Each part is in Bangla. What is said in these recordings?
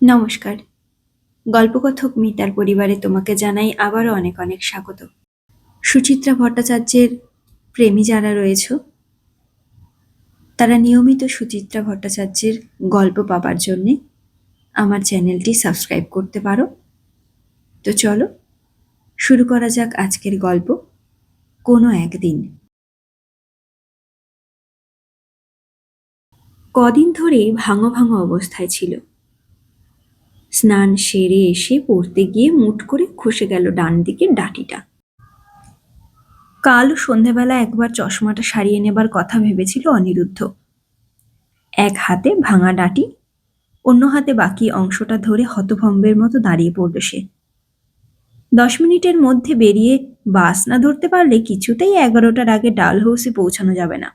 নমস্কার। গল্পকথক মিতার পরিবারে তোমাকে জানাই আবারও অনেক অনেক স্বাগত। সুচিত্রা ভট্টাচার্যের প্রেমী যারা রয়েছ, তারা নিয়মিত সুচিত্রা ভট্টাচার্যের গল্প পাবার জন্যে আমার চ্যানেলটি সাবস্ক্রাইব করতে পারো। তো চলো শুরু করা যাক আজকের গল্প, কোনো একদিন। কদিন ধরেই ভাঙো ভাঙো অবস্থায় ছিল। স্নান সেরে এসে পড়তে গিয়ে মুট করে খসে গেল ডান দিকের ডাঁটিটা। কাল সন্ধেবেলা একবার চশমাটা সারিয়ে নেবার কথা ভেবেছিল অনিরুদ্ধ। এক হাতে ভাঙা ডাঁটি, অন্য হাতে বাকি অংশটা ধরে হতভম্বের মতো দাঁড়িয়ে পড়ল সে। 10 মিনিটের মধ্যে বেরিয়ে বাস না ধরতে পারলে কিছুতেই 11টার আগে ডালহৌসি পৌঁছানো যাবে না।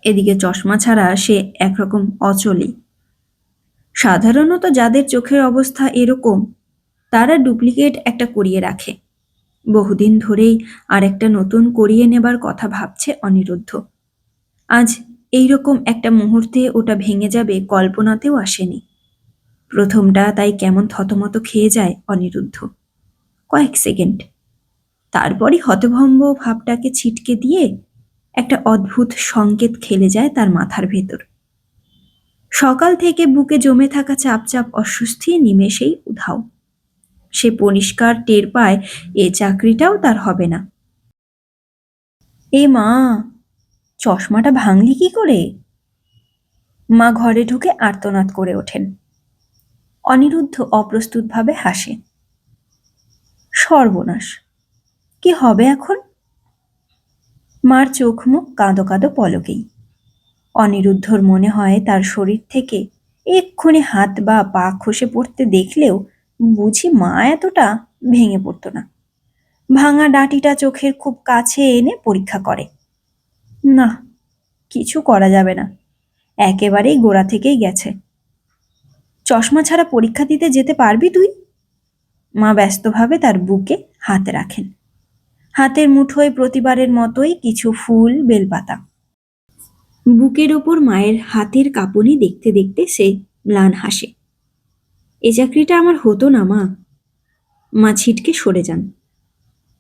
এদিকে চশমা ছাড়া সে একরকম অচলই। সাধারণত যাদের চোখের অবস্থা এরকম, তারা ডুপ্লিকেট একটা করিয়ে রাখে। বহুদিন ধরেই আর একটা নতুন করিয়ে নেবার কথা ভাবছে অনিরুদ্ধ। আজ এইরকম একটা মুহূর্তে ওটা ভেঙে যাবে কল্পনাতেও আসেনি। প্রথমটা তাই কেমন থতমত খেয়ে যায় অনিরুদ্ধ কয়েক সেকেন্ড। তারপরই হতভম্ব ভাবটাকে ছিটকে দিয়ে একটা অদ্ভুত সংকেত খেলে যায় তার মাথার ভেতর। সকাল থেকে বুকে জমে থাকা চাপ চাপ অস্বস্তি নিমেষেই উধাও। সে পরিষ্কার টের পায় এ চাকরিটাও তার হবে না। এ মা, চশমাটা ভাঙলি কি করে? মা ঘরে ঢুকে আর্তনাদ করে ওঠেন। অনিরুদ্ধ অপ্রস্তুতভাবে হাসে। সর্বনাশ, কি হবে এখন? মার চোখ মুখ কাঁদো কাঁদো পলকেই। অনিরুদ্ধর মনে হয় তার শরীর থেকে এক্ষুনি হাত বা পা খসে পড়তে দেখলেও বুঝি মা এতটা ভেঙে পড়তো না। ভাঙা ডাঁটিটা চোখের খুব কাছে এনে পরীক্ষা করে। না, কিছু করা যাবে না, একেবারেই গোড়া থেকেই গেছে। চশমা ছাড়া পরীক্ষা দিতে যেতে পারবি তুই? মা ব্যস্তভাবে তার বুকে হাত রাখেন। হাতের মুঠোয় প্রতিবারের মতোই কিছু ফুল, বেলপাতা। বুকের ওপর মায়ের হাতের কাঁপুনি দেখতে দেখতে সে ম্লান হাসে। এ চাকরিটা আমার হতো না মা। মা ছিটকে সরে যান।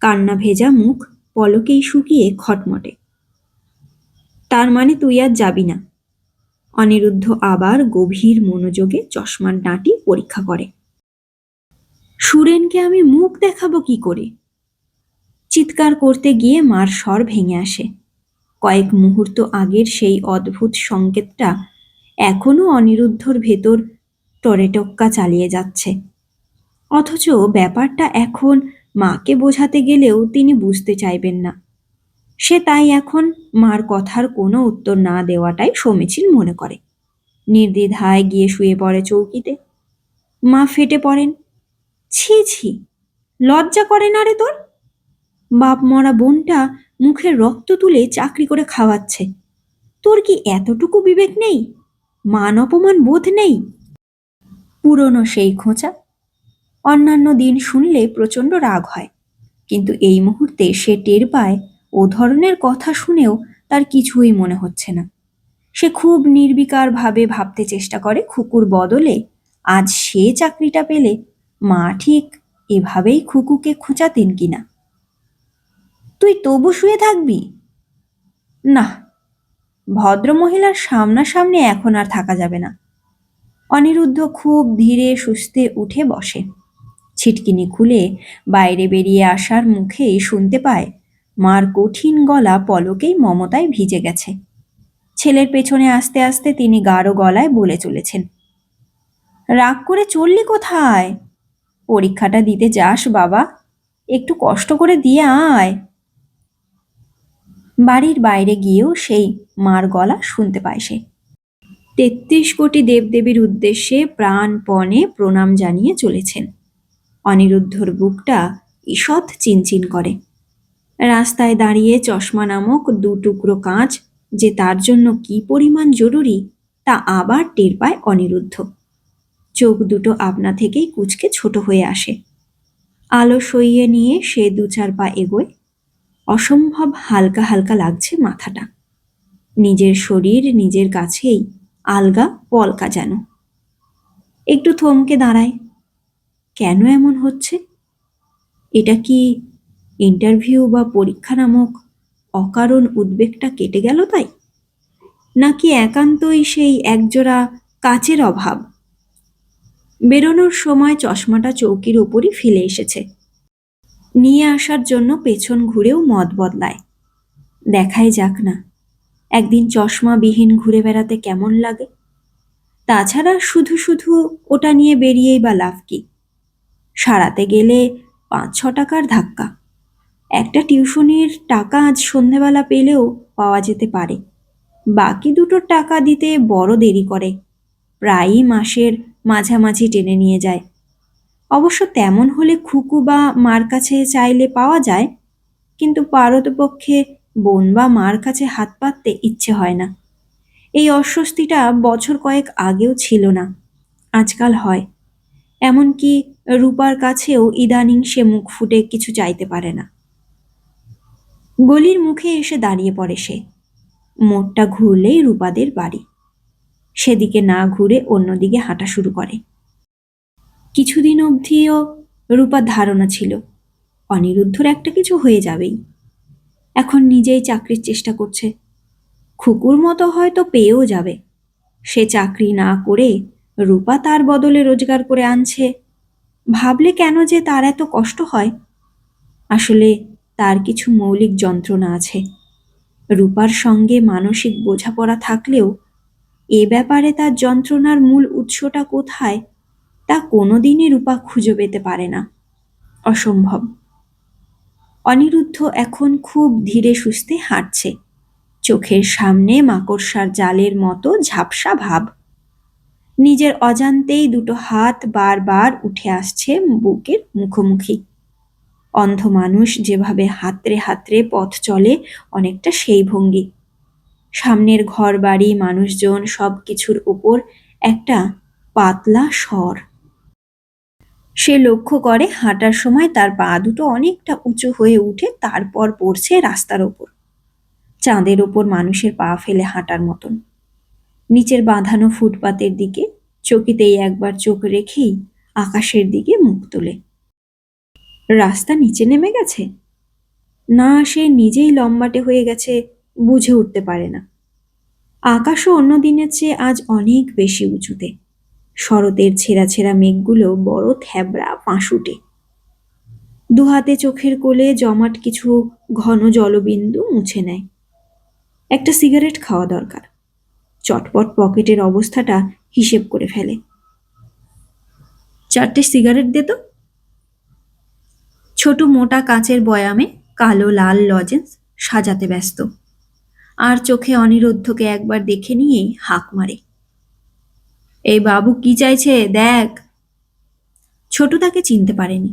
কান্না ভেজা মুখ পলকেই শুকিয়ে খটমটে। তার মানে তুই আর যাবি না? অনিরুদ্ধ আবার গভীর মনোযোগে চশমার ডাঁটি পরীক্ষা করে। সুরেনকে আমি মুখ দেখাবো কি করে? চিৎকার করতে গিয়ে মার স্বর ভেঙে আসে। কয়েক মুহূর্ত আগের সেই অদ্ভুত সংকেতটা এখনো অনিরুদ্ধর ভেতর টরেটক্কা চালিয়ে যাচ্ছে। অথচ ব্যাপারটা এখন মাকে বোঝাতে গেলেও তিনি বুঝতে চাইবেন না। সে তাই এখন মার কথার কোনো উত্তর না দেওয়াটাই সমীচীন মনে করে। নির্দ্বিধায় গিয়ে শুয়ে পড়ে চৌকিতে। মা ফেটে পড়েন। ছি ছি, লজ্জা করে না রে তোর? বাপ মরা বোনটা মুখের রক্ত তুলে চাকরি করে খাওয়াচ্ছে, তোর কি এতটুকু বিবেক নেই? মান অপমান বোধ নেই? পুরনো সেই খোঁচা। অন্যান্য দিন শুনলে প্রচণ্ড রাগ হয়, কিন্তু এই মুহূর্তে সে টের পায় ও ধরনের কথা শুনেও তার কিছুই মনে হচ্ছে না। সে খুব নির্বিকারভাবে ভাবতে চেষ্টা করে খুকুর বদলে আজ সে চাকরিটা পেলে মা ঠিক এভাবেই খুকুকে খোঁচাতেন কিনা। তুই তবু শুয়ে থাকবি? না, ভদ্রমহিলার সামনাসামনি এখন আর থাকা যাবে না। অনিরুদ্ধ খুব ধীরে সুস্থে উঠে বসে। ছিটকিনি খুলে বাইরে বেরিয়ে আসার মুখেই শুনতে পায় মার কঠিন গলা পলকেই মমতায় ভিজে গেছে। ছেলের পেছনে আস্তে আস্তে তিনি গাঢ় গলায় বলে চলেছেন, রাগ করে চললি কোথায়? পরীক্ষাটা দিতে যাস বাবা, একটু কষ্ট করে দিয়ে আয়। বাড়ির বাইরে গিয়েও সেই মার গলা শুনতে পায় সে। ৩৩ কোটি দেবদেবীর উদ্দেশ্যে প্রাণপণে প্রণাম জানিয়ে চলেছেন। অনিরুদ্ধর বুকটা ঈষৎ চিনচিন করে। রাস্তায় দাঁড়িয়ে চশমা নামক 2 টুকরো কাঁচ যে তার জন্য কি পরিমাণ জরুরি তা আবার টের পায় অনিরুদ্ধ। চোখ দুটো আপনা থেকেই কুঁচকে ছোট হয়ে আসে। আলো সইয়ে নিয়ে সে 2-4 পা এগোয়। অসম্ভব হালকা হালকা লাগছে মাথাটা। নিজের শরীর নিজের কাছেই আলগা পলকা যেন। একটু থমকে দাঁড়ায়। কেন এমন হচ্ছে? এটা কি ইন্টারভিউ বা পরীক্ষা নামক অকারণ উদ্বেগটা কেটে গেল তাই? নাকি একান্তই সেই একজোড়া কাচের অভাব? বেরোনোর সময় চশমাটা চৌকির ওপরই ফেলে এসেছে। নিয়ে আসার জন্য পেছন ঘুরেও মত বদলায়। দেখাই যাক না, একদিন চশমাবিহীন ঘুরে বেড়াতে কেমন লাগে। তাছাড়া শুধু শুধু ওটা নিয়ে বেরিয়েই বা লাভ কি? সারাতে গেলে ৫-৬ টাকার ধাক্কা। একটা টিউশনির টাকা আজ সন্ধেবেলা পেলেও পাওয়া যেতে পারে। বাকি দুটো টাকা দিতে বড় দেরি করে, প্রায়ই মাসের মাঝামাঝি টেনে নিয়ে যায়। অবশ্য তেমন হলে খুকু বা মার কাছে চাইলে পাওয়া যায়, কিন্তু পারতপক্ষে বোন বা মার কাছে হাত পাততে ইচ্ছে হয় না। এই অস্বস্তিটা বছর কয়েক আগেও ছিল না, আজকাল হয়। এমনকি রূপার কাছেও ইদানিং সে মুখ ফুটে কিছু চাইতে পারে না। গলির মুখে এসে দাঁড়িয়ে পড়ে সে। মোড়টা ঘুরলেই রূপাদের বাড়ি। সেদিকে না ঘুরে অন্যদিকে হাঁটা শুরু করে। কিছুদিন অবধিও রূপার ধারণা ছিল অনিরুদ্ধর একটা কিছু হয়ে যাবেই। এখন নিজেই চাকরির চেষ্টা করছে, খুকুর মতো হয়তো পেয়েও যাবে। সে চাকরি না করে রূপা তার বদলে রোজগার করে আনছে। ভাবলে কেন যে তার এত কষ্ট হয়। আসলে তার কিছু মৌলিক যন্ত্রণা আছে। রূপার সঙ্গে মানসিক বোঝাপড়া থাকলেও এ ব্যাপারে তার যন্ত্রণার মূল উৎসটা কোথায় তা কোনোদিনই রূপা খুঁজে পেতে পারে না। অসম্ভব। অনিরুদ্ধ এখন খুব ধীরে সুস্থে হাঁটছে। চোখের সামনে মাকড়সার জালের মতো ঝাপসা ভাব। নিজের অজান্তেই দুটো হাত বারবার উঠে আসছে বুকের মুখোমুখি। অন্ধ মানুষ যেভাবে হাতড়ে হাতড়ে পথ চলে, অনেকটা সেই ভঙ্গি। সামনের ঘর বাড়ি মানুষজন সব কিছুর উপর একটা পাতলা স্বর। সে লক্ষ্য করে হাঁটার সময় তার পা দুটো অনেকটা উঁচু হয়ে উঠে তারপর পড়ছে রাস্তার ওপর, চাঁদের ওপর মানুষের পা ফেলে হাঁটার মতন। নিচের বাঁধানো ফুটপাতের দিকে চকিতেই একবার চোখ রেখেই আকাশের দিকে মুখ তোলে। রাস্তা নিচে নেমে গেছে, না সে নিজেই লম্বাটে হয়ে গেছে বুঝে উঠতে পারে না। আকাশও অন্য দিনের চেয়ে আজ অনেক বেশি উঁচুতে। শরতের ছেঁড়া ছেঁড়া মেঘগুলো বড় থ্যাবড়া পাঁশুটে। দুহাতে চোখের কোলে জমাট কিছু ঘন জলবিন্দু মুছে নেয়। একটা সিগারেট খাওয়া দরকার। চটপট পকেটের অবস্থাটা হিসেব করে ফেলে। 4টে সিগারেট দে তো। ছোট মোটা কাচের বয়ামে কালো লাল লজেন্স সাজাতে ব্যস্ত। আর চোখে অনিরুদ্ধকে একবার দেখে নিয়েই হাঁক মারে, এই বাবু কি চাইছে দেখ। ছোট তাকে চিনতে পারেনি,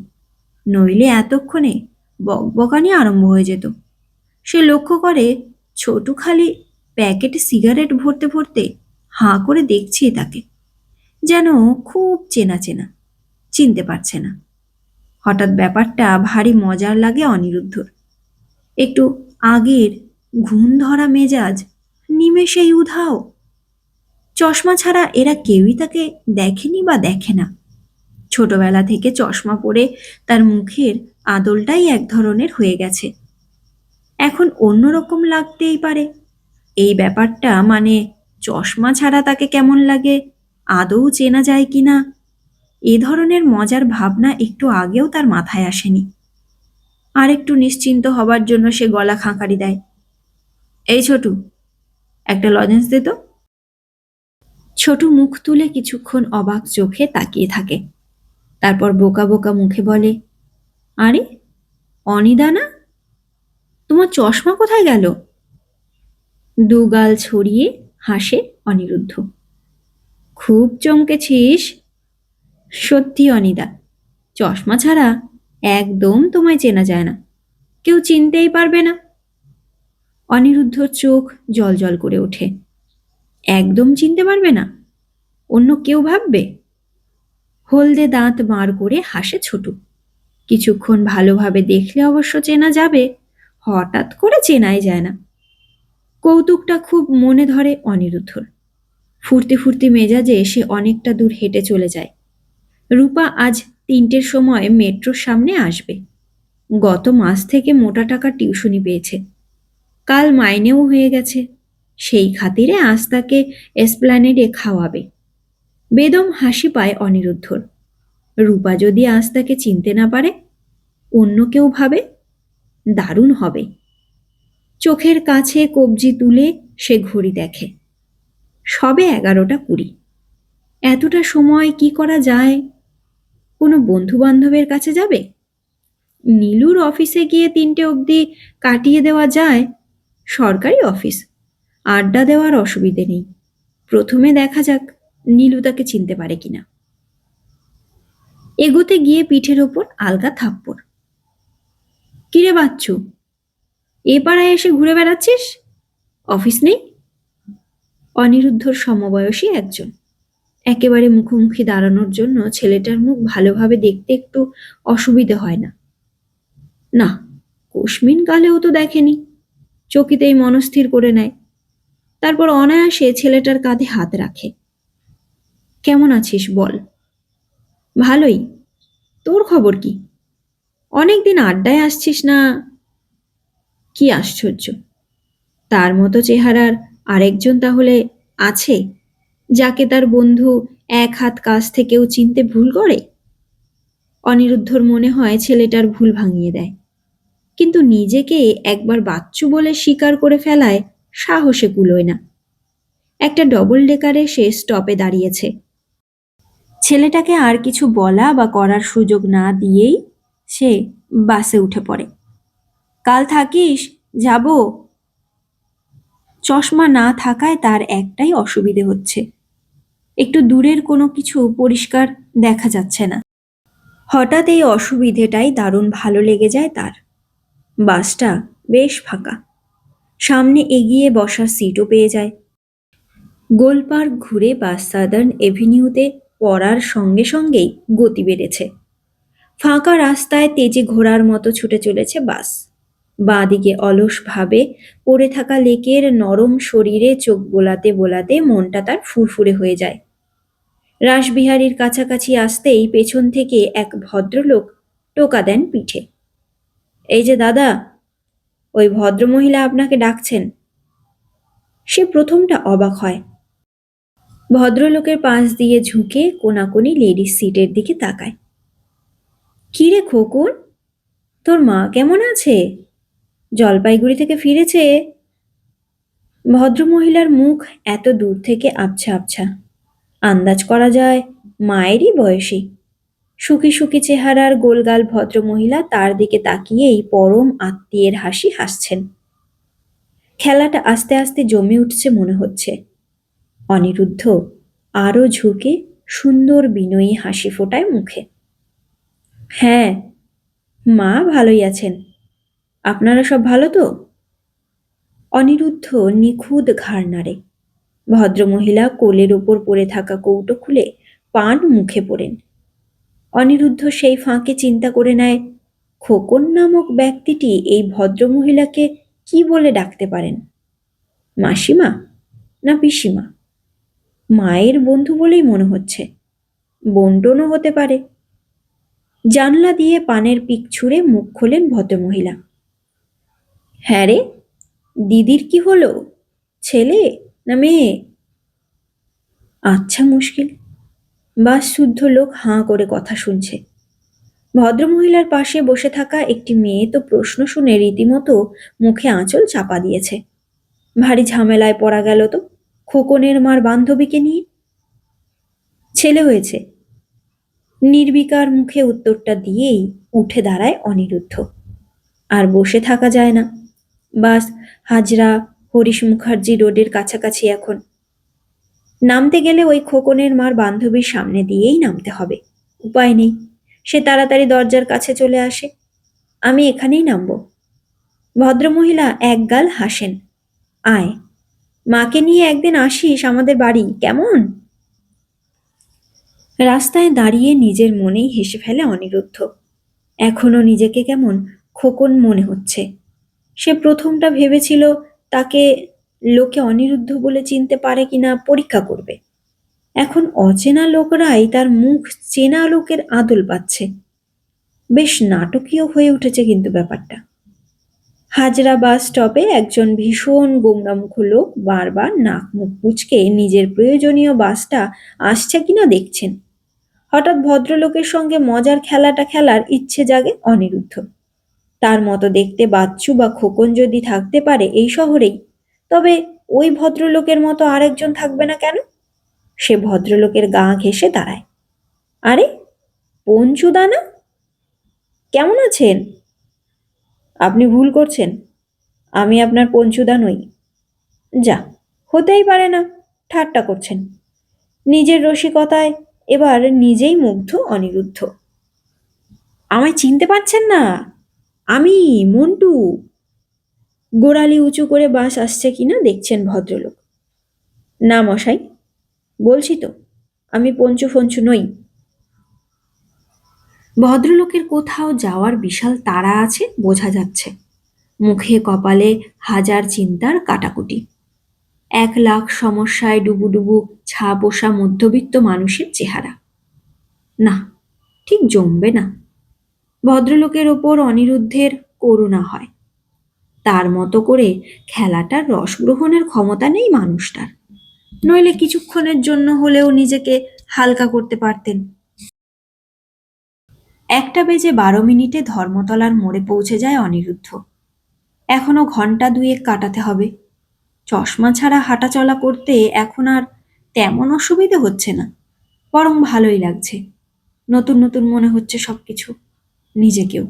নইলে এতক্ষণে বকবকানি আরম্ভ হয়ে যেত। সে লক্ষ্য করে ছোটু খালি প্যাকেটে সিগারেট ভরতে ভরতে হাঁ করে দেখছে তাকে, যেন খুব চেনা চেনা, চিনতে পারছে না। হঠাৎ ব্যাপারটা ভারী মজার লাগে অনিরুদ্ধর। একটু আগের ঘুম ধরা মেজাজ নিমেষেই উধাও। চশমা ছাড়া এরা কেউই তাকে দেখেনি বা দেখে না। ছোটবেলা থেকে চশমা পরে তার মুখের আদলটাই এক ধরনের হয়ে গেছে। এখন অন্যরকম লাগতেই পারে। এই ব্যাপারটা মানে চশমা ছাড়া তাকে কেমন লাগে, আদৌ চেনা যায় কিনা, এ ধরনের মজার ভাবনা একটু আগেও তার মাথায় আসেনি। আর একটু নিশ্চিন্ত হবার জন্য সে গলা খাঁকারি দেয়, এই ছোটু, একটা লজেন্স দে তো। ছোটু মুখ তুলে কিছুক্ষণ অবাক চোখে তাকিয়ে থাকে, তারপর বোকা বোকা মুখে বলে, আরে অনিদা না, তোমার চশমা কোথায় গেল? দুগাল ছড়িয়ে হাসে অনিরুদ্ধ। খুব চমকেছিস। সত্যি অনিদা, চশমা ছাড়া একদম তোমায় চেনা যায় না, কেউ চিনতেই পারবে না। অনিরুদ্ধর চোখ জল জল করে ওঠে। একদম চিনতে পারবে না? অন্য কেউ ভাববে? হলদে দাঁত বার করে হাসে ছোটু। কিছুক্ষণ ভালোভাবে দেখলে অবশ্য চেনা যাবে, হঠাৎ করে চেনাই যায় না। কৌতুকটা খুব মনে ধরে অনিরুদ্ধর। ফুর্তি ফুর্তি মেজাজে সে অনেকটা দূর হেঁটে চলে যায়। রূপা আজ ৩টের সময় মেট্রোর সামনে আসবে। গত মাস থেকে মোটা টাকার টিউশনি পেয়েছে, কাল মাইনেও হয়ে গেছে। সেই খাতিরে আজ তাকে এসপ্ল্যানেডে খাওয়াবে। বেদম হাসি পায় অনিরুদ্ধর। রূপা যদি আজ তাকে চিনতে না পারে, অন্য কেউ ভাবে, দারুণ হবে। চোখের কাছে কবজি তুলে সে ঘড়ি দেখে, সবে 11টা 20। এতটা সময় কি করা যায়? কোনো বন্ধু বান্ধবের কাছে যাবে? নীলুর অফিসে গিয়ে 3টে অবধি কাটিয়ে দেওয়া যায়। সরকারি অফিস, আড্ডা দেওয়ার অসুবিধে নেই। প্রথমে দেখা যাক নীলু তাকে চিনতে পারে কিনা। এগোতে গিয়ে পিঠের ওপর আলগা থাপ্পড়। কিরে বাচ্চু, এ পাড়ায় এসে ঘুরে বেড়াচ্ছিস? অফিস নেই? অনিরুদ্ধর সমবয়সী একজন। একেবারে মুখোমুখি দাঁড়ানোর জন্য ছেলেটার মুখ ভালোভাবে দেখতে একটু অসুবিধে হয় না। না, কোশমিন কালেও তো দেখেনি। চকিতেই মনস্থির করে নেয়। তারপর অনায়াসে ছেলেটার কাঁধে হাত রাখে। কেমন আছিস বল? ভালোই। তোর খবর কি? অনেকদিন আড্ডায় আসছিস না। কি আশ্চর্য, তার মতো চেহারার আরেকজন তাহলে আছে, যাকে তার বন্ধু এক হাত কাছ থেকেও চিনতে ভুল করে? অনিরুদ্ধর মনে হয় ছেলেটার ভুল ভাঙিয়ে দেয়, কিন্তু নিজেকে একবার বাচ্চু বলে স্বীকার করে ফেলায় সাহসে কুলোয় না। একটা ডবল ডেকারে সে স্টপে দাঁড়িয়েছে। ছেলেটাকে আর কিছু বলা বা করার সুযোগ না দিয়েই সে বাসে উঠে পড়ে। কাল থাকিস? যাব। চশমা না থাকায় তার একটাই অসুবিধে হচ্ছে, একটু দূরের কোনো কিছু পরিষ্কার দেখা যাচ্ছে না। হঠাৎ এই অসুবিধেটাই দারুণ ভালো লেগে যায় তার। বাসটা বেশ ফাঁকা, সামনে এগিয়ে বসার সিটও পেয়ে যায়। গোলপার্ক ঘুরে বাস সাদার্ন এভিনিউতে পড়ার সঙ্গে সঙ্গেই গতি বেড়েছে। ফাঁকা রাস্তায় তেজে ঘোড়ার মতো ছুটে চলেছে বাস। বাঁদিকে অলসভাবে পড়ে থাকা লেকের নরম শরীরে চোখ বোলাতে বোলাতে মনটা তার ফুরফুরে হয়ে যায়। রাসবিহারীর কাছাকাছি আসতেই পেছন থেকে এক ভদ্রলোক টোকা দেন পিঠে। এই যে দাদা, ওই ভদ্রমহিলা আপনাকে ডাকছেন। সে প্রথমটা অবাক হয়। ভদ্রলোকের পাশ দিয়ে ঝুঁকে কোনাকুনি লেডিস সিটের দিকে তাকায়। কি রে খোকন, তোর মা কেমন আছে? জলপাইগুড়ি থেকে ফিরেছে? ভদ্রমহিলার মুখ এত দূর থেকে আবছা আবছা, আন্দাজ করা যায় মায়েরই বয়সী। সুখী সুখী চেহারার গোলগাল ভদ্রমহিলা তার দিকে তাকিয়েই পরম আত্মীয়ের হাসি হাসছেন। খেলাটা আস্তে আস্তে জমে উঠছে মনে হচ্ছে। অনিরুদ্ধ আরো ঝুঁকে সুন্দর বিনয়ী হাসি ফোটায় মুখে। হ্যাঁ, মা ভালোই আছেন। আপনারা সব ভালো তো? অনিরুদ্ধ নিখুঁত ঘাড় নাড়ে। ভদ্রমহিলা কোলের ওপর পড়ে থাকা কৌটো খুলে পান মুখে পড়েন। অনিরুদ্ধ সেই ফাঁকে চিন্তা করে নেয়, খোকন নামক ব্যক্তিটি এই ভদ্রমহিলাকে কি বলে ডাকতে পারেন? মাসিমা না পিসিমা? মায়ের বন্ধু বলেই মনে হচ্ছে, বন্টনও হতে পারে। জানলা দিয়ে পানের পিক ছুঁড়ে মুখ খোলেন ভদ্রমহিলা। হ্যাঁ রে, দিদির কি হলো? ছেলে না মেয়ে? আচ্ছা মুশকিল। বাস শুদ্ধ লোক হাঁ করে কথা শুনছে। ভদ্রমহিলার পাশে বসে থাকা একটি মেয়ে তো প্রশ্ন শুনে রীতিমতো মুখে আঁচল চাপা দিয়েছে। ভারী ঝামেলায় পড়া গেল তো খোকনের মার বান্ধবীকে নিয়ে। ছেলে হয়েছে, নির্বিকার মুখে উত্তরটা দিয়েই উঠে দাঁড়ায় অনিরুদ্ধ। আর বসে থাকা যায় না। বাস হাজরা হরিশ মুখার্জি রোডের কাছাকাছি এখন। নামতে গেলে ওই খোকনের মার বান্ধবীর সামনে দিয়েই নামতে হবে। উপায় নেই। সে তাড়াতাড়ি দরজার কাছে চলে আসে। আমি এখানেই নামব। ভদ্রমহিলা একগাল হাসেন। আয়, মাকে নিয়ে একদিন আসিস আমাদের বাড়ি, কেমন? রাস্তায় দাঁড়িয়ে নিজের মনেই হেসে ফেলে অনিরুদ্ধ। এখনো নিজেকে কেমন খোকন মনে হচ্ছে। সে প্রথমটা ভেবেছিল তাকে লোকে অনিরুদ্ধ বলে চিনতে পারে কিনা পরীক্ষা করবে। এখন অচেনা লোকরাই তার মুখ চেনা লোকের আদল পাচ্ছে। বেশ নাটকীয় হয়ে উঠেছে কিন্তু ব্যাপারটা। হাজরা বাস স্টপে একজন ভীষণ গোমড়ামুখ লোক বারবার নাক মুখ কুঁচকে নিজের প্রয়োজনীয় বাসটা আসছে কিনা দেখছেন। হঠাৎ ভদ্রলোকের সঙ্গে মজার খেলাটা খেলার ইচ্ছে জাগে অনিরুদ্ধ। তার মতো দেখতে বাচ্চু বা খোকন যদি থাকতে পারে এই শহরেই, তবে ওই ভদ্রলোকের মতো আরেকজন থাকবে না কেন? সে ভদ্রলোকের গা ঘেঁষে দাঁড়ায়। আরে, পঞ্চুদা না? কেমন আছেন? আপনি ভুল করছেন, আমি আপনার পঞ্চুদা নই। যা, হতেই পারে না, ঠাট্টা করছেন। নিজের রসিকতায় এবার নিজেই মুগ্ধ অনিরুদ্ধ। আমায় চিনতে পারছেন না? আমি মন্টু। গোড়ালি উঁচু করে বাস আসছে কিনা দেখছেন ভদ্রলোক। না মশাই, বলছি তো, আমি পঞ্চু ফঞ্চু নই। ভদ্রলোকের কোথাও যাওয়ার বিশাল তাড়া আছে বোঝা যাচ্ছে। মুখে কপালে হাজার চিন্তার কাটাকুটি। 1,00,000 সমস্যায় ডুবুডুবু ছা পোষা মধ্যবিত্ত মানুষের চেহারা। না, ঠিক জমবে না। ভদ্রলোকের ওপর অনিরুদ্ধের করুণা হয়। তার মতো করে খেলাটার রস গ্রহণের ক্ষমতা নেই মানুষটার। নইলে কিছুক্ষণের জন্য হলেও নিজেকে হালকা করতে পারতেন। 1:12 ধর্মতলার মোড়ে পৌঁছে যায় অনিরুদ্ধ। এখনো ঘন্টা 2 কাটাতে হবে। চশমা ছাড়া হাঁটাচলা করতে এখন আর তেমন অসুবিধে হচ্ছে না, বরং ভালোই লাগছে। নতুন নতুন মনে হচ্ছে সবকিছু, নিজেকেও।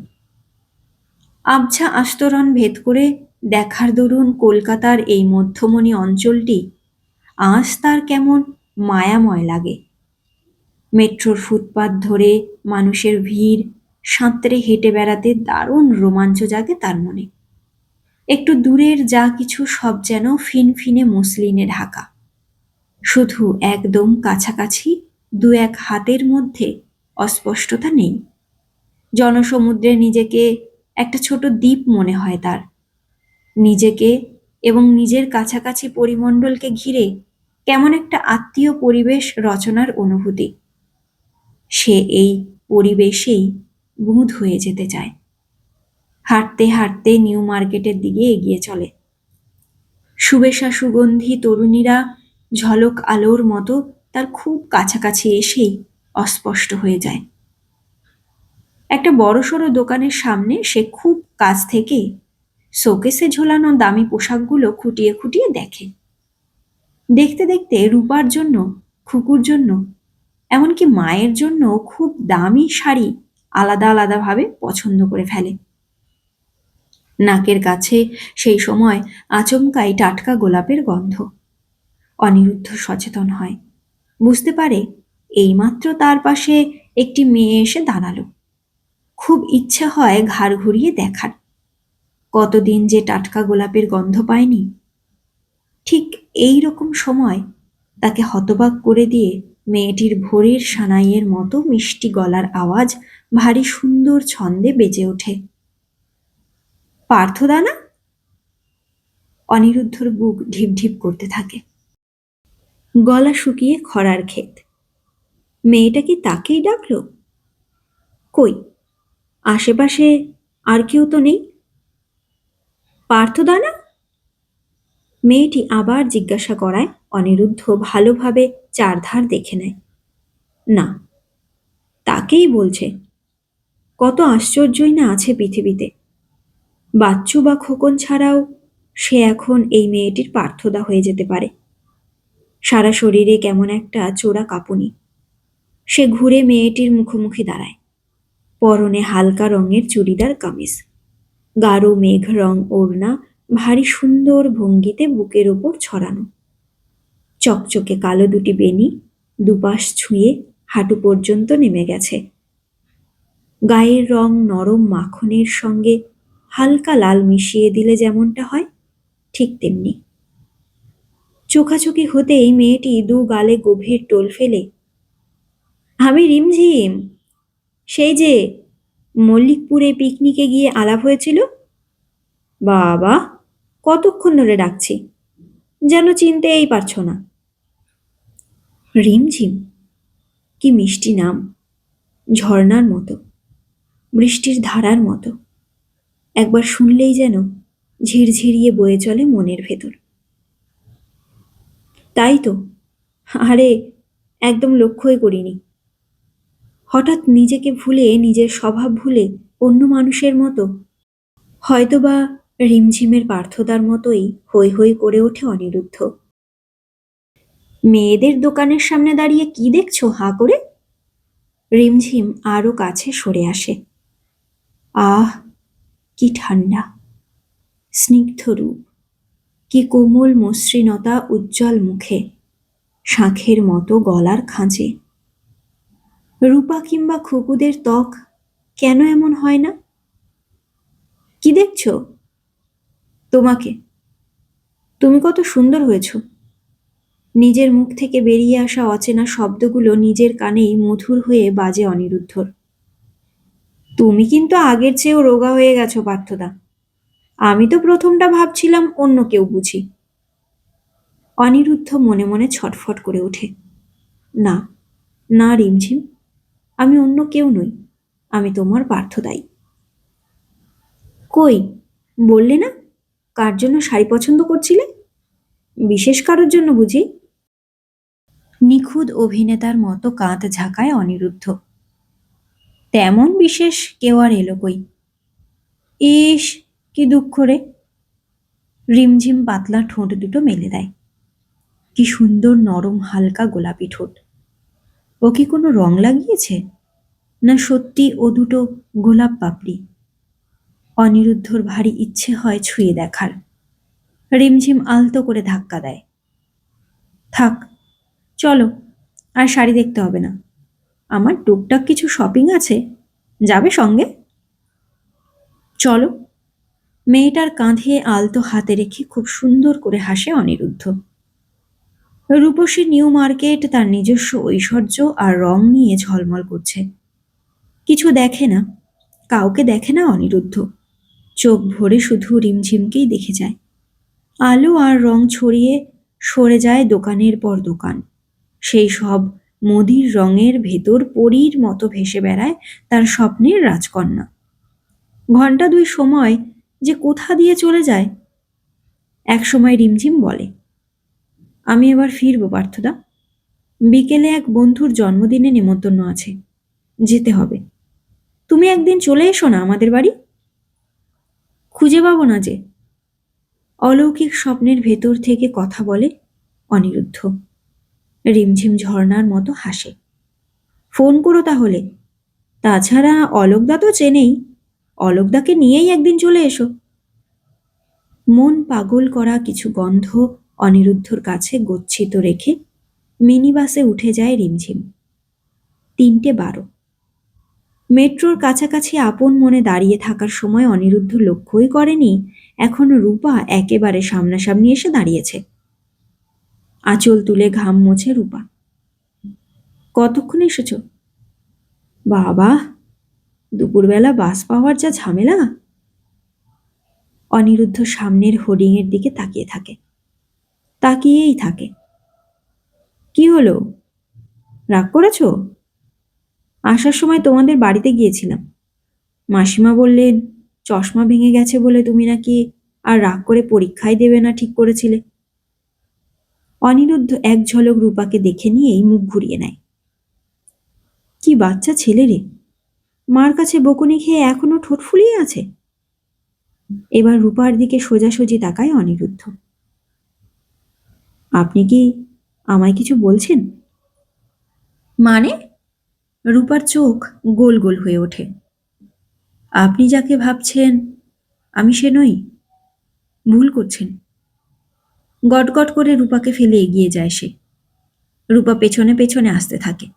আবছা আস্তরণ ভেদ করে দেখার দরুন কলকাতার এই মধ্যমণি অঞ্চলটি আজ তার কেমন মায়াময় লাগে। মেট্রোর ফুটপাত ধরে মানুষের ভিড় সাঁতরে হেঁটে বেড়াতে দারুণ রোমাঞ্চ জাগে তার মনে। একটু দূরের যা কিছু সব যেন ফিনফিনে মসলিনে ঢাকা। শুধু একদম কাছাকাছি 2-1 হাতের মধ্যে অস্পষ্টতা নেই। জনসমুদ্রে নিজেকে একটা ছোট দ্বীপ মনে হয় তার। নিজেকে এবং নিজের কাছাকাছি পরিমণ্ডলকে ঘিরে কেমন একটা আত্মীয় পরিবেশ রচনার অনুভূতি। সে এই পরিবেশেই বুঁদ হয়ে যেতে চায়। হাঁটতে হাঁটতে নিউ মার্কেটের দিকে এগিয়ে চলে। সুবেশা সুগন্ধি তরুণীরা ঝলক আলোর মতো তার খুব কাছাকাছি এসেই অস্পষ্ট হয়ে যায়। একটা বড়সড় দোকানের সামনে সে খুব কাছ থেকে শোকেসে ঝোলানো দামি পোশাকগুলো খুঁটিয়ে খুঁটিয়ে দেখে। দেখতে দেখতে রূপার জন্য, খুকুর জন্য, এমনকি মায়ের জন্য খুব দামি শাড়ি আলাদা আলাদাভাবে পছন্দ করে ফেলে। নাকের কাছে সেই সময় আচমকাই টাটকা গোলাপের গন্ধ। অনিরুদ্ধ সচেতন হয়, বুঝতে পারে এইমাত্র তার পাশে একটি মেয়ে এসে দাঁড়ালো। খুব ইচ্ছে হয় ঘাড় ঘুরিয়ে দেখার। কতদিন যে টাটকা গোলাপের গন্ধ পায়নি। ঠিক এই রকম সময় তাকে হতবাক করে দিয়ে মেয়েটির ভোরের সানাইয়ের মতো মিষ্টি গলার আওয়াজ ভারী সুন্দর ছন্দে বেজে ওঠে। পার্থদা না? অনিরুদ্ধর বুক ঢিপ ঢিপ করতে থাকে। গলা শুকিয়ে খরার ক্ষেত। মেয়েটা কি তাকেই ডাকলো? কই, আশেপাশে আর কেউ তো নেই। পার্থদা না? মেয়েটি আবার জিজ্ঞাসা করায় অনিরুদ্ধ ভালোভাবে চারধার দেখে নেয়। না, তাকেই বলছে। কত আশ্চর্যই না আছে পৃথিবীতে। বাচ্চু বা খোকন ছাড়াও সে এখন এই মেয়েটির পার্থদা হয়ে যেতে পারে। সারা শরীরে কেমন একটা চোরা কাঁপুনি। সে ঘুরে মেয়েটির মুখোমুখি দাঁড়ায়। পরনে হালকা রঙের চুড়িদার কামিজ, গাঢ় মেঘ রং ওড়না ভারী সুন্দর ভঙ্গিতে বুকের ওপর ছড়ানো। চকচকে কালো দুটি বেনি দুপাশ ছুঁয়ে হাঁটু পর্যন্ত নেমে গেছে। গায়ের রং নরম মাখনের সঙ্গে হালকা লাল মিশিয়ে দিলে যেমনটা হয়, ঠিক তেমনি। চোখাচোখি হতেই মেয়েটি দু গালে গভীর টোল ফেলে, আমি রিমঝিম, সেই যে মল্লিকপুরে পিকনিকে গিয়ে আলাপ হয়েছিল। বাবা, কতক্ষণ ধরে ডাকছি। যেন চিনতেই পারছো না। রিমঝিম, কি মিষ্টি নাম! ঝর্ণার মতো, বৃষ্টির ধারার মতো, একবার শুনলেই যেন ঝিরঝিরিয়ে বয়ে চলে মনের ভেতর। তাই তো, আরে একদম লক্ষ্যই করিনি। হঠাৎ নিজেকে ভুলে, নিজের স্বভাব ভুলে অন্য মানুষের মতো, হয়তোবা রিমঝিমের পার্থদার মতোই হৈ হৈ করে ওঠে অনিরুদ্ধ। মেয়েদের দোকানের সামনে দাঁড়িয়ে কি দেখছো হাঁ করে? রিমঝিম আরো কাছে সরে আসে। আহ, কি ঠান্ডা, স্নিগ্ধ রূপ, কি কোমল মসৃণতা উজ্জ্বল মুখে, শাঁখের মতো গলার খাঁজে। রূপা কিংবা খুকুদের ত্বক কেন এমন হয় না? কি দেখছো? তোমাকে। তুমি কত সুন্দর হয়েছ। নিজের মুখ থেকে বেরিয়ে আসা অচেনা শব্দগুলো নিজের কানেই মধুর হয়ে বাজে অনিরুদ্ধর। তুমি কিন্তু আগের চেয়েও রোগা হয়ে গেছো পার্থদা। আমি তো প্রথমটা ভাবছিলাম অন্য কেউ বুঝি। অনিরুদ্ধ মনে মনে ছটফট করে ওঠে। না, না রিমঝিম, আমি অন্য কেউ নই, আমি তোমার পার্থদাই। কই, বললে না কার জন্য শাড়ি পছন্দ করছিলে? বিশেষ কারোর জন্য বুঝি? নিখুঁত অভিনেতার মতো কাঁধ ঝাঁকায় অনিরুদ্ধ। তেমন বিশেষ কেউ আর এলো কই। ইস, কি দুঃখ রে! রিমঝিম পাতলা ঠোঁট দুটো মেলে দেয়। কি সুন্দর নরম হালকা গোলাপি ঠোঁট। ও কি কোনো রং লাগিয়েছে, না সত্যি ও দুটো গোলাপ পাপড়ি? অনিরুদ্ধর ভারী ইচ্ছে হয় ছুঁয়ে দেখার। রিমঝিম আলতো করে ধাক্কা দেয়। থাক, চলো, আর শাড়ি দেখতে হবে না। আমার টুকটাক কিছু শপিং আছে, যাবে সঙ্গে? চলো। মেয়েটার কাঁধে আলতো হাতে রেখে খুব সুন্দর করে হাসে অনিরুদ্ধ। রূপসী নিউ মার্কেট তার নিজস্ব ঐশ্বর্য আর রং নিয়ে ঝলমল করছে। কিছু দেখে না, কাউকে দেখে না অনিরুদ্ধ। চোখ ভরে শুধু রিমঝিমকেই দেখে যায়। আলো আর রং ছড়িয়ে সরে যায় দোকানের পর দোকান। সেই সব মদির রঙের ভেতর পরীর মতো ভেসে বেড়ায় তার স্বপ্নের রাজকন্যা। ঘণ্টা দুই সময় যে কোথা দিয়ে চলে যায়। এক সময় রিমঝিম বলে, আমি এবার ফিরবো পার্থদা। বিকেলে এক বন্ধুর জন্মদিনে নেমন্তন্ন আছে, যেতে হবে। তুমি একদিন চলে এসো না আমাদের বাড়ি। খুঁজে পাবো না যে। অলৌকিক স্বপ্নের ভেতর থেকে কথা বলে অনিরুদ্ধ। রিমঝিম ঝর্ণার মতো হাসে। ফোন করো তাহলে। তাছাড়া অলোকদা তো চেনেই, অলোকদাকে নিয়েই একদিন চলে এসো। মন পাগল করা কিছু গন্ধ অনিরুদ্ধর কাছে গচ্ছিত রেখে মিনি বাসে উঠে যায় রিমঝিম। 3:12। মেট্রোর কাছাকাছি আপন মনে দাঁড়িয়ে থাকার সময় অনিরুদ্ধ লক্ষ্যই করেনি এখন রূপা একেবারে সামনাসামনি এসে দাঁড়িয়েছে। আঁচল তুলে ঘাম মোছে রূপা। কতক্ষণ এসেছ? বাবা, দুপুরবেলা বাস পাওয়ার যা ঝামেলা। অনিরুদ্ধ সামনের হোর্ডিংয়ের দিকে তাকিয়ে থাকে, তাকিয়েই থাকে। কি হলো, রাগ করেছ? আসার সময় তোমাদের বাড়িতে গিয়েছিলাম। মাসিমা বললেন চশমা ভেঙে গেছে বলে তুমি নাকি আর রাগ করে পরীক্ষাই দেবে না ঠিক করেছিলে। অনিরুদ্ধ এক ঝলক রূপাকে দেখে নিয়েই মুখ ঘুরিয়ে নেয়। কি বাচ্চা ছেলে রে, মার কাছে বকুনি খেয়ে এখনো ঠোঁট ফুলিয়ে আছে। এবার রূপার দিকে সোজাসুজি তাকায় অনিরুদ্ধ। আপনি কি আমায় কিছু বলছেন? মানে? রূপার চোখ গোল গোল হয়ে ওঠে। আপনি যাকে ভাবছেন আমি সে নই, ভুল করছেন। গটগট করে রূপাকে ফেলে এগিয়ে যায় সে। রূপা পেছনে পেছনে আসতে থাকে।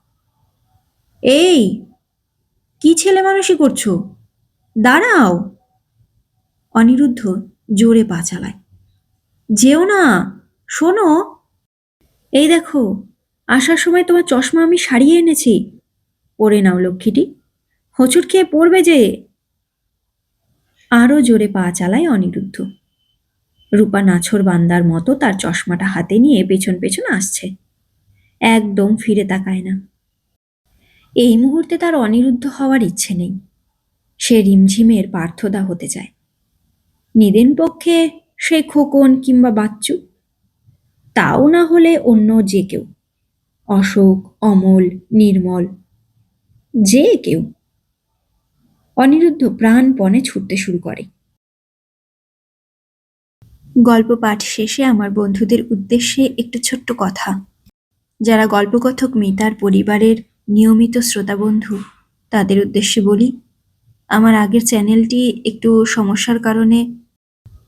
এই, কি ছেলে মানুষই করছো, দাঁড়াও। অনিরুদ্ধ জোরে পা চালায়। যেও না, শোনো। এই দেখো, আসার সময় তোমার চশমা আমি সারিয়ে এনেছি, পরে নাও লক্ষ্মীটি, হোঁচট খেয়ে পড়বে যে। আরো জোরে পা চালায় অনিরুদ্ধ। রূপা নাছোড় বান্দার মতো তার চশমাটা হাতে নিয়ে পেছন পেছন আসছে, একদম ফিরে তাকায় না। এই মুহূর্তে তার অনিরুদ্ধ হওয়ার ইচ্ছে নেই। সে রিমঝিমের পার্থদা হতে চায়। নিদেন পক্ষে সে খোকন কিংবা বাচ্চু, তাও না হলে অন্য যে কেউ, অশোক, অমল, নির্মল, যে কেউ। অনিরুদ্ধ প্রাণপণে ছুটতে শুরু করে। গল্প পাঠ শেষে আমার বন্ধুদের উদ্দেশ্যে একটু ছোট্ট কথা। যারা গল্পকথক মিতার পরিবারের নিয়মিত শ্রোতা বন্ধু, তাদের উদ্দেশ্যে বলি, আমার আগের চ্যানেলটি একটু সমস্যার কারণে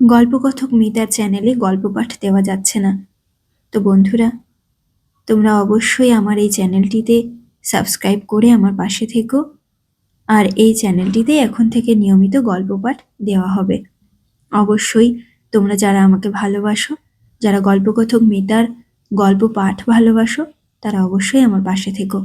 গল্পকথক মিতার চ্যানেলে গল্প পাঠ দেওয়া যাচ্ছে না। তো বন্ধুরা, তোমরা অবশ্যই আমার এই চ্যানেলটিতে সাবস্ক্রাইব করে আমার পাশে থেকো। আর এই চ্যানেলটিতে এখন থেকে নিয়মিত গল্প পাঠ দেওয়া হবে। অবশ্যই তোমরা যারা আমাকে ভালোবাসো, যারা গল্পকথক মিতার গল্প পাঠ ভালোবাসো, তারা অবশ্যই আমার পাশে থেকো।